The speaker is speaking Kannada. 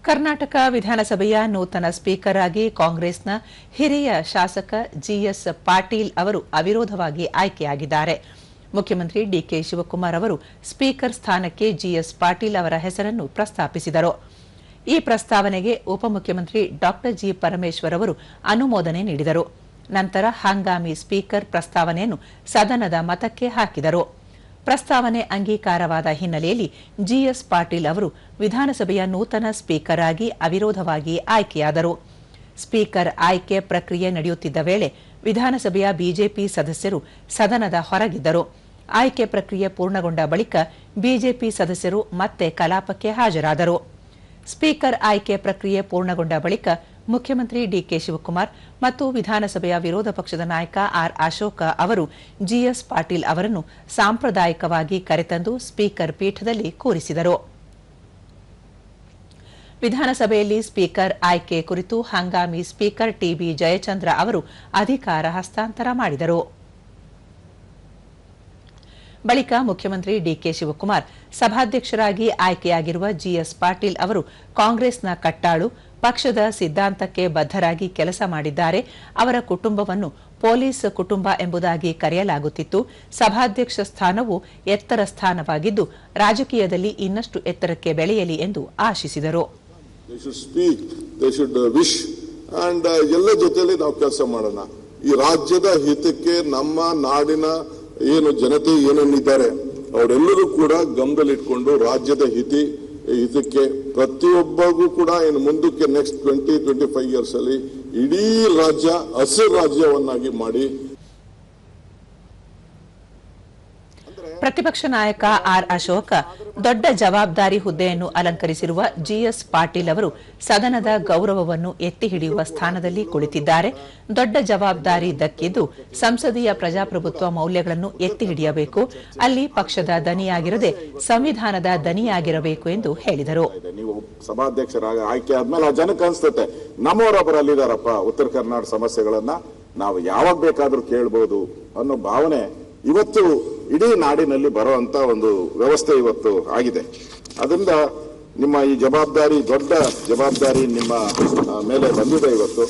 ಕರ್ನಾಟಕ ವಿಧಾನಸಭೆಯ ನೂತನ ಸ್ಪೀಕರ್ ಆಗಿ ಕಾಂಗ್ರೆಸ್ನ ಹಿರಿಯ ಶಾಸಕ ಜಿಎಸ್ ಪಾಟೀಲ್ ಅವರು ಅವಿರೋಧವಾಗಿ ಆಯ್ಕೆಯಾಗಿದ್ದಾರೆ. ಮುಖ್ಯಮಂತ್ರಿ ಡಿಕೆ ಶಿವಕುಮಾರ್ ಅವರು ಸ್ಪೀಕರ್ ಸ್ಥಾನಕ್ಕೆ ಜಿಎಸ್ ಪಾಟೀಲ್ ಅವರ ಹೆಸರನ್ನು ಪ್ರಸ್ತಾಪಿಸಿದರು. ಈ ಪ್ರಸ್ತಾವನೆಗೆ ಉಪಮುಖ್ಯಮಂತ್ರಿ ಡಾ ಜಿ ಪರಮೇಶ್ವರ್ ಅವರು ಅನುಮೋದನೆ ನೀಡಿದರು. ನಂತರ ಹಂಗಾಮಿ ಸ್ಪೀಕರ್ ಪ್ರಸ್ತಾವನೆಯನ್ನು ಸದನದ ಮತಕ್ಕೆ ಹಾಕಿದರು. ಪ್ರಸ್ತಾವನೆ ಅಂಗೀಕಾರವಾದ ಹಿನ್ನೆಲೆಯಲ್ಲಿ ಜಿಎಸ್ ಪಾಟೀಲ್ ಅವರು ವಿಧಾನಸಭೆಯ ನೂತನ ಸ್ಪೀಕರ್ ಆಗಿ ಅವಿರೋಧವಾಗಿ ಆಯ್ಕೆಯಾದರು. ಸ್ಪೀಕರ್ ಆಯ್ಕೆ ಪ್ರಕ್ರಿಯೆ ನಡೆಯುತ್ತಿದ್ದ ವೇಳೆ ವಿಧಾನಸಭೆಯ ಬಿಜೆಪಿ ಸದಸ್ಯರು ಸದನದ ಹೊರಗಿದ್ದರು. ಆಯ್ಕೆ ಪ್ರಕ್ರಿಯೆ ಪೂರ್ಣಗೊಂಡ ಬಳಿಕ ಬಿಜೆಪಿ ಸದಸ್ಯರು ಮತ್ತೆ ಕಲಾಪಕ್ಕೆ ಹಾಜರಾದರು. ಸ್ಪೀಕರ್ ಆಯ್ಕೆ ಪ್ರಕ್ರಿಯೆ ಪೂರ್ಣಗೊಂಡ ಬಳಿಕ ಮುಖ್ಯಮಂತ್ರಿ ಡಿಕೆ ಶಿವಕುಮಾರ್ ಮತ್ತು ವಿಧಾನಸಭೆಯ ವಿರೋಧ ಪಕ್ಷದ ನಾಯಕ ಆರ್ ಅಶೋಕ ಅವರು ಜಿಎಸ್ ಪಾಟೀಲ್ ಅವರನ್ನು ಸಾಂಪ್ರದಾಯಿಕವಾಗಿ ಕರೆತಂದು ಸ್ಪೀಕರ್ ಪೀಠದಲ್ಲಿ ಕೂರಿಸಿದರು. ವಿಧಾನಸಭೆಯಲ್ಲಿ ಸ್ಪೀಕರ್ ಆಯ್ಕೆ ಕುರಿತು ಹಂಗಾಮಿ ಸ್ಪೀಕರ್ ಟಿಬಿ ಜಯಚಂದ್ರ ಅವರು ಅಧಿಕಾರ ಹಸ್ತಾಂತರ ಮಾಡಿದರು. ಬಳಿಕ ಮುಖ್ಯಮಂತ್ರಿ ಡಿಕೆ ಶಿವಕುಮಾರ್ ಸಭಾಧ್ಯಕ್ಷರಾಗಿ ಆಯ್ಕೆಯಾಗಿರುವ ಜಿಎಸ್ ಪಾಟೀಲ್ ಅವರು ಕಾಂಗ್ರೆಸ್ನ ಕಟ್ಟಾಳು, ಪಕ್ಷದ ಸಿದ್ಧಾಂತಕ್ಕೆ ಬದ್ಧರಾಗಿ ಕೆಲಸ ಮಾಡಿದ್ದಾರೆ. ಅವರ ಕುಟುಂಬವನ್ನು ಪೊಲೀಸ್ ಕುಟುಂಬ ಎಂಬುದಾಗಿ ಕರೆಯಲಾಗುತ್ತಿತ್ತು. ಸಭಾಧ್ಯಕ್ಷ ಸ್ಥಾನವು ಎತ್ತರ ಸ್ಥಾನವಾಗಿದ್ದು ರಾಜಕೀಯದಲ್ಲಿ ಇನ್ನಷ್ಟು ಎತ್ತರಕ್ಕೆ ಬೆಳೆಯಲಿ ಎಂದು ಆಶಿಸಿದರು. ಎಲ್ಲ ಜೊತೆಯಲ್ಲಿ ನಾವು ಕೆಲಸ ಮಾಡೋಣ. ಈ ರಾಜ್ಯದ ಹಿತಕ್ಕೆ ನಮ್ಮ ನಾಡಿನ ಏನು ಜನತೆ ಏನೇನಿದ್ದಾರೆ ಅವರೆಲ್ಲರೂ ಕೂಡ ಗಮನದಲ್ಲಿಟ್ಕೊಂಡು ರಾಜ್ಯದ ಹಿತಕ್ಕೆ ಪ್ರತಿಯೊಬ್ಬರಿಗೂ ಕೂಡ ಇನ್ನು ಮುಂದಕ್ಕೆ ನೆಕ್ಸ್ಟ್ 20-25 ಇಯರ್ಸ್ ಅಲ್ಲಿ ಇಡೀ ರಾಜ್ಯ ಹಸಿರು ರಾಜ್ಯವನ್ನಾಗಿ ಮಾಡಿ. ಪ್ರತಿಪಕ್ಷ ನಾಯಕ ಆರ್ ಅಶೋಕ ದೊಡ್ಡ ಜವಾಬ್ದಾರಿ ಹುದ್ದೆಯನ್ನು ಅಲಂಕರಿಸಿರುವ ಜಿಎಸ್ ಪಾಟೀಲ್ ಅವರು ಸದನದ ಗೌರವವನ್ನು ಎತ್ತಿ ಹಿಡಿಯುವ ಸ್ಥಾನದಲ್ಲಿ ಕುಳಿತಿದ್ದಾರೆ. ದೊಡ್ಡ ಜವಾಬ್ದಾರಿ ದಕ್ಕಿದ್ದು ಸಂಸದೀಯ ಪ್ರಜಾಪ್ರಭುತ್ವ ಮೌಲ್ಯಗಳನ್ನು ಎತ್ತಿ ಹಿಡಿಯಬೇಕು. ಅಲ್ಲಿ ಪಕ್ಷದ ದನಿಯಾಗಿರದೆ ಸಂವಿಧಾನದ ದನಿಯಾಗಿರಬೇಕು ಎಂದು ಹೇಳಿದರು. ನೀವು ಸಭಾಧ್ಯಕ್ಷರಾಗಿ ಆಯ್ಕೆ ಆದ್ಮೇಲೆ ಆ ಜನಕ್ಕೆ ಅನ್ಸುತ್ತೆ ನಮ್ಮವರೊಬ್ಬರಲ್ಲಿದ್ದಾರಪ್ಪ, ಉತ್ತರ ಕರ್ನಾಟಕ ಸಮಸ್ಯೆಗಳನ್ನ ನಾವು ಯಾವಾಗ ಬೇಕಾದ್ರೂ ಕೇಳಬಹುದು ಅನ್ನೋ ಭಾವನೆ ಇವತ್ತು ಇಡೀ ನಾಡಿನಲ್ಲಿ ಬರುವಂತ ಒಂದು ವ್ಯವಸ್ಥೆ ಇವತ್ತು ಆಗಿದೆ. ಅದರಿಂದ ನಿಮ್ಮ ಈ ಜವಾಬ್ದಾರಿ, ದೊಡ್ಡ ಜವಾಬ್ದಾರಿ ನಿಮ್ಮ ಮೇಲೆ ಬಂದಿದೆ ಇವತ್ತು.